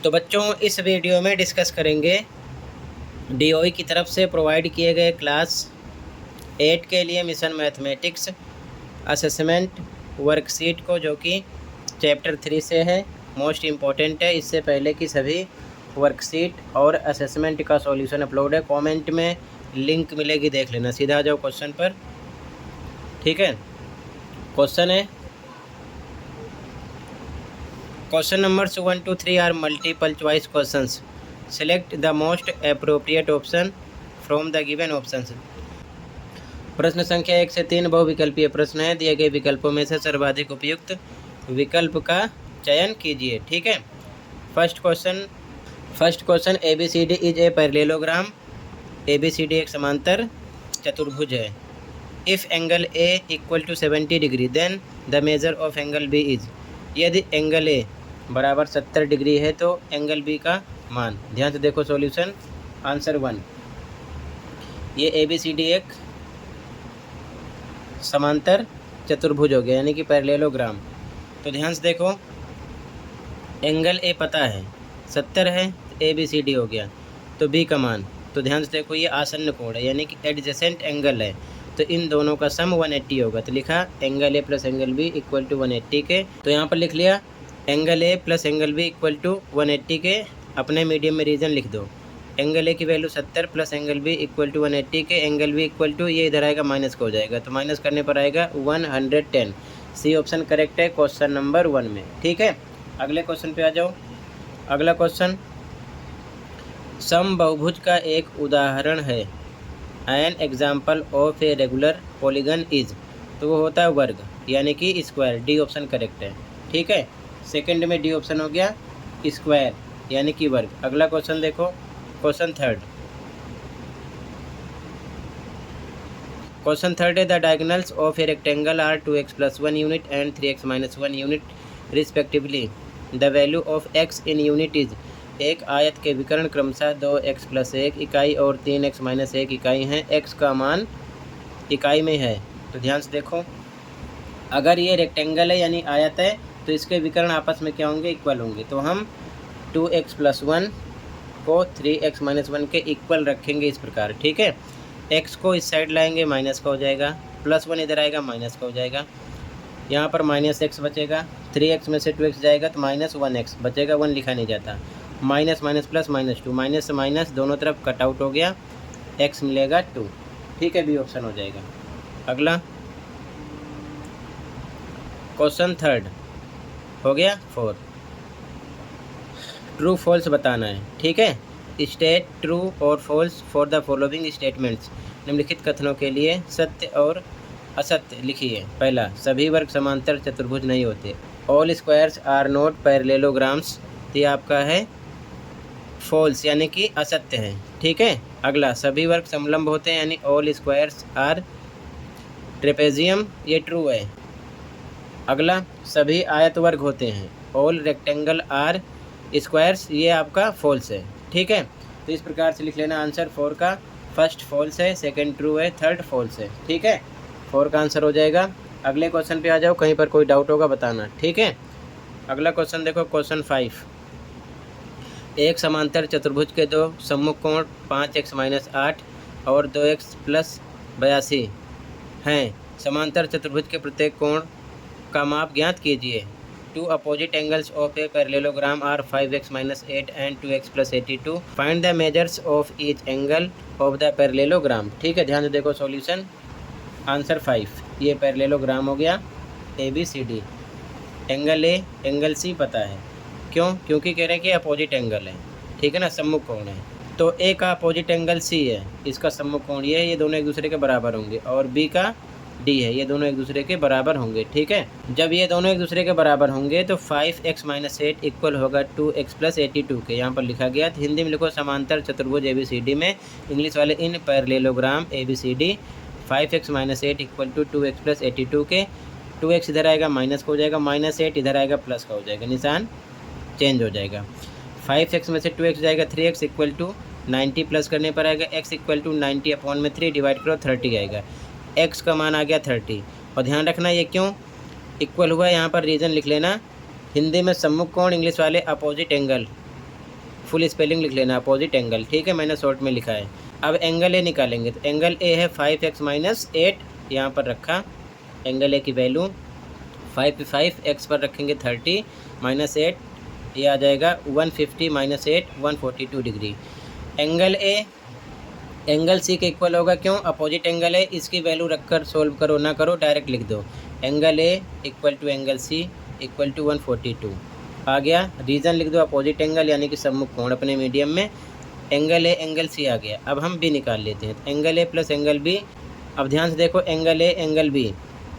तो बच्चों इस वीडियो में डिस्कस करेंगे DOE की तरफ से प्रोवाइड किए गए क्लास 8 के लिए मिशन मैथमेटिक्स असेसमेंट वर्कशीट को, जो कि चैप्टर 3 से है, मोस्ट इम्पॉर्टेंट है। इससे पहले की सभी वर्कशीट और असेसमेंट का सॉल्यूशन अपलोड है, कमेंट में लिंक मिलेगी, देख लेना। सीधा आ जाओ क्वेश्चन पर, ठीक है। क्वेश्चन है, question numbers 1 to 3 are multiple choice questions. Select the most appropriate option from the given options. प्रश्न संख्या 1 से 3 बहुविकल्पीय प्रश्न है। दिए गए विकल्पों में से सर्वाधिक उपयुक्त विकल्प का चयन कीजिए, ठीक है। First question ABCD is a parallelogram. ABCD एक समांतर चतुर्भुज है। If angle A equal to 70 degree then the measure of angle B is. यदि एंगल A बराबर 70 डिग्री है तो एंगल B का मान। ध्यान से देखो सॉल्यूशन। आंसर 1, ये ABCD एक समांतर चतुर्भुज हो गया, यानी कि पैरेललोग्राम। तो ध्यान से देखो, एंगल A पता है 70 है, तो ABCD हो गया, तो B का मान। तो ध्यान से देखो, ये आसन्न कोण है, यानी कि एडजेसेंट एंगल है, तो इन दोनों का सम 180 होगा। तो लिखा angle A plus angle B equal to 180 के। तो यहाँ पर लिख लिया angle A plus angle B equal to 180 के। अपने मीडियम में रीजन लिख दो। एंगल A की value 70 plus angle B equal to 180 के। एंगल B इक्वल टू, ये इधर आएगा माइनस का हो जाएगा, तो माइनस करने पर आएगा 110। सी ऑप्शन करेक्ट है क्वेश्चन नंबर 1 में, ठीक है। अगले क्वेश्चन पे आ जाओ। अगला क्वेश्चन समबहुभुज का एक उदाहरण है। An example of a regular polygon is. तो वो होता है वर्ग, यानी कि स्क्वायर। डी ऑप्शन करेक्ट है, ठीक है। सेकंड में डी ऑप्शन हो गया स्क्वायर, यानी कि वर्ग। अगला क्वेश्चन देखो, क्वेश्चन थर्ड है the diagonals of a rectangle are 2x + 1 unit and 3x - 1 unit respectively. The value of x in unit is. एक आयत के विकर्ण क्रमशः 2x + 1 इकाई और 3x - 1 इकाई हैं। x का मान इकाई में है। तो ध्यान से देखो, अगर ये रेक्टेंगल है यानी आयत है, तो इसके विकर्ण आपस में क्या होंगे, इक्वल होंगे। तो हम 2x + 1 को 3x - 1 के इक्वल रखेंगे इस प्रकार, ठीक है। x को इस साइड लाएंगे, माइनस का हो जाएगा, +1 इधर आएगा, माइनस का हो जाएगा। यहाँ पर -x बचेगा, 3x में से 2x जाएगा तो -1x बचेगा, 1 लिखा नहीं जाता। माइनस माइनस प्लस -2, माइनस से माइनस दोनों तरफ कट आउट हो गया, x मिलेगा 2, ठीक है। बी ऑप्शन हो जाएगा। अगला क्वेश्चन थर्ड हो गया 4। ट्रू फॉल्स बताना है, ठीक है। State true or false for the following statements. निम्नलिखित कथनों के लिए सत्य और असत्य लिखिए। पहला, सभी वर्ग समांतर चतुर्भुज नहीं होते। All squares are not parallelograms. ये आपका है फॉल्स, यानी कि असत्य है, ठीक है। अगला, सभी वर्ग समलंब होते हैं, यानी ऑल स्क्वायर्स आर ट्रेपेजियम, ये ट्रू है। अगला, सभी आयत वर्ग होते हैं, ऑल रेक्टेंगल आर स्क्वायर्स, ये आपका फॉल्स है, ठीक है। तो इस प्रकार से लिख लेना आंसर 4 का। फर्स्ट फॉल्स है, सेकंड ट्रू है, थर्ड फॉल्स है, ठीक है। 4 का आंसर हो जाएगा। अगले क्वेश्चन पे आ जाओ, कहीं पर कोई डाउट होगा बताना, ठीक है। अगला क्वेश्चन देखो, क्वेश्चन 5। एक समांतर चतुर्भुज के दो सम्मुख कोण 5x - 8 और 2x + 82 हैं। समांतर चतुर्भुज के प्रत्येक कोण का माप ज्ञात कीजिए। Two opposite angles of a parallelogram are 5x - 8 and 2x + 82। Find the measures of each angle of the parallelogram, ठीक है। ध्यान से देखो सॉल्यूशन। आंसर 5, ये पैरेललोग्राम हो गया ABCD। Angle A angle C पता है, क्यों? क्योंकि कह रहे हैं कि अपोजिट एंगल है, ठीक है ना, सम्मुख कोण है। तो A का अपोजिट एंगल C है, इसका सम्मुख कोण ये है, ये दोनों एक दूसरे के बराबर होंगे। और B का D है, ये दोनों एक दूसरे के बराबर होंगे, ठीक है। जब ये दोनों एक दूसरे के बराबर होंगे तो 5x - 8 इक्वल होगा 2x + 82 के। यहाँ पर लिखा गया। तो हिंदी में लिखो समांतर चतुर्भुज ABCD में, इंग्लिश वाले in parallelogram ABCD 5x - 8 equal to 2x + 82 के। 2x इधर आएगा, माइनस का हो जाएगा, -8 इधर आएगा, प्लस का हो जाएगा, निशान चेंज हो जाएगा। 5x में से 2x जाएगा, 3x इक्वल टू 90 प्लस करने पर आएगा x इक्वल टू 90/3 डिवाइड करो 30 आएगा। x का मान आ गया 30। और ध्यान रखना ये क्यों इक्वल हुआ है, यहाँ पर रीज़न लिख लेना। हिंदी में सम्मुख कोण, इंग्लिश वाले अपोजिट एंगल, फुल स्पेलिंग लिख लेना, अपोजिट एंगल, ठीक है, मैंने शॉर्ट में लिखा है। अब एंगल ए निकालेंगे, तो एंगल ए है 5x माइनस 8, यहाँ पर रखा एंगल ए की वैल्यू 5 x पर रखेंगे 30 माइनस 8, ये आ जाएगा 150 minus 8 142 degree. Angle A angle C के इक्वल होगा, क्यों, अपोजिट एंगल है, इसकी वैल्यू रखकर सोल्व करो ना करो, डायरेक्ट लिख दो, angle A equal to angle C equal to 142 आ गया। रीज़न लिख दो, अपोजिट एंगल यानी कि सम्मुख कोण अपने मीडियम में, एंगल ए एंगल सी आ गया। अब हम बी निकाल लेते हैं, तो angle A plus angle B, अब ध्यान से देखो एंगल ए एंगल बी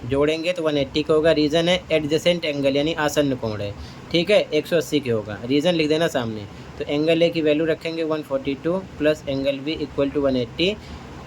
जोड़ेंगे तो 180 का होगा। रीज़न है एडजेसेंट एंगल यानी आसन्न कोण है, ठीक है, 180 के होगा, रीज़न लिख देना सामने। तो एंगल ए की वैल्यू रखेंगे 142 plus angle B equal to 180,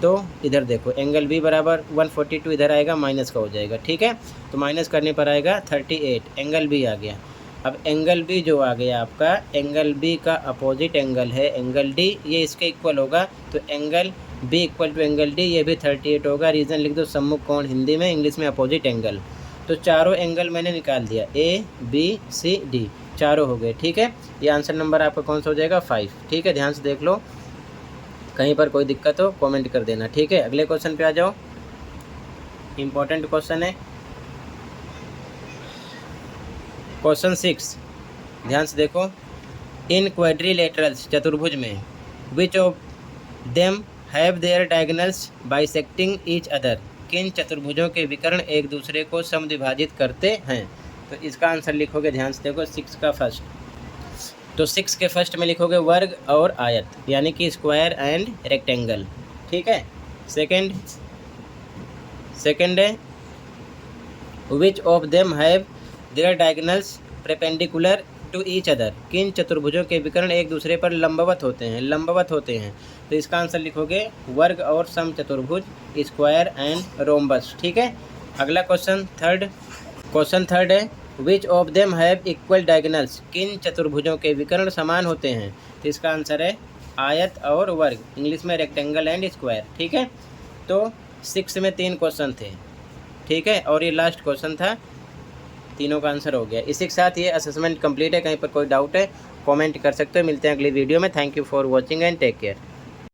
तो इधर देखो एंगल बी बराबर 142 इधर आएगा, माइनस का हो जाएगा, ठीक है, तो माइनस करने पर आएगा 38, एंगल बी आ गया। अब एंगल बी जो आ गया आपका, एंगल बी का अपोजिट एंगल है एंगल डी, ये इसके इक्वल होगा, तो angle B equal to angle D, ये भी 38 होगा। रीज़न लिख दो, सम्मुख कोण हिंदी में, इंग्लिश में अपोजिट एंगल। तो चारों एंगल मैंने निकाल दिया, ए बी सी डी चारों हो गए, ठीक है। ये आंसर नंबर आपका कौन सा हो जाएगा, 5, ठीक है। ध्यान से देख लो, कहीं पर कोई दिक्कत हो कमेंट कर देना, ठीक है। अगले क्वेश्चन पे आ जाओ, इम्पोर्टेंट क्वेश्चन है क्वेश्चन 6, ध्यान से देखो। इन क्वाड्रिलेटरल्स चतुर्भुज में विच of them have their diagonals bisecting each other, किन चतुर्भुजों के विकर्ण एक दूसरे को समद्विभाजित करते हैं। तो इसका आंसर लिखोगे, ध्यान से देखो 6 का फर्स्ट, तो 6 के फर्स्ट में लिखोगे वर्ग और आयत, यानी कि स्क्वायर एंड रेक्टेंगल, ठीक है। सेकंड है which of them have their diagonals perpendicular to each other, किन चतुर्भुजों के विकर्ण एक दूसरे पर लंबवत होते हैं। तो इसका आंसर लिखोगे वर्ग और सम चतुर्भुज, स्क्वायर एंड रोम्बस, ठीक है। अगला क्वेश्चन थर्ड है which of them have equal diagonals, किन चतुर्भुजों के विकर्ण समान होते हैं। तो इसका आंसर है आयत और वर्ग, इंग्लिश में रेक्टेंगल एंड स्क्वायर, ठीक है। तो 6 में 3 क्वेश्चन थे, ठीक है, और ये लास्ट क्वेश्चन था, तीनों का आंसर हो गया। इसी के साथ ये असेसमेंट कंप्लीट है। कहीं पर कोई डाउट है कमेंट कर सकते हो। मिलते हैं अगली वीडियो में। Thank you for watching and take care.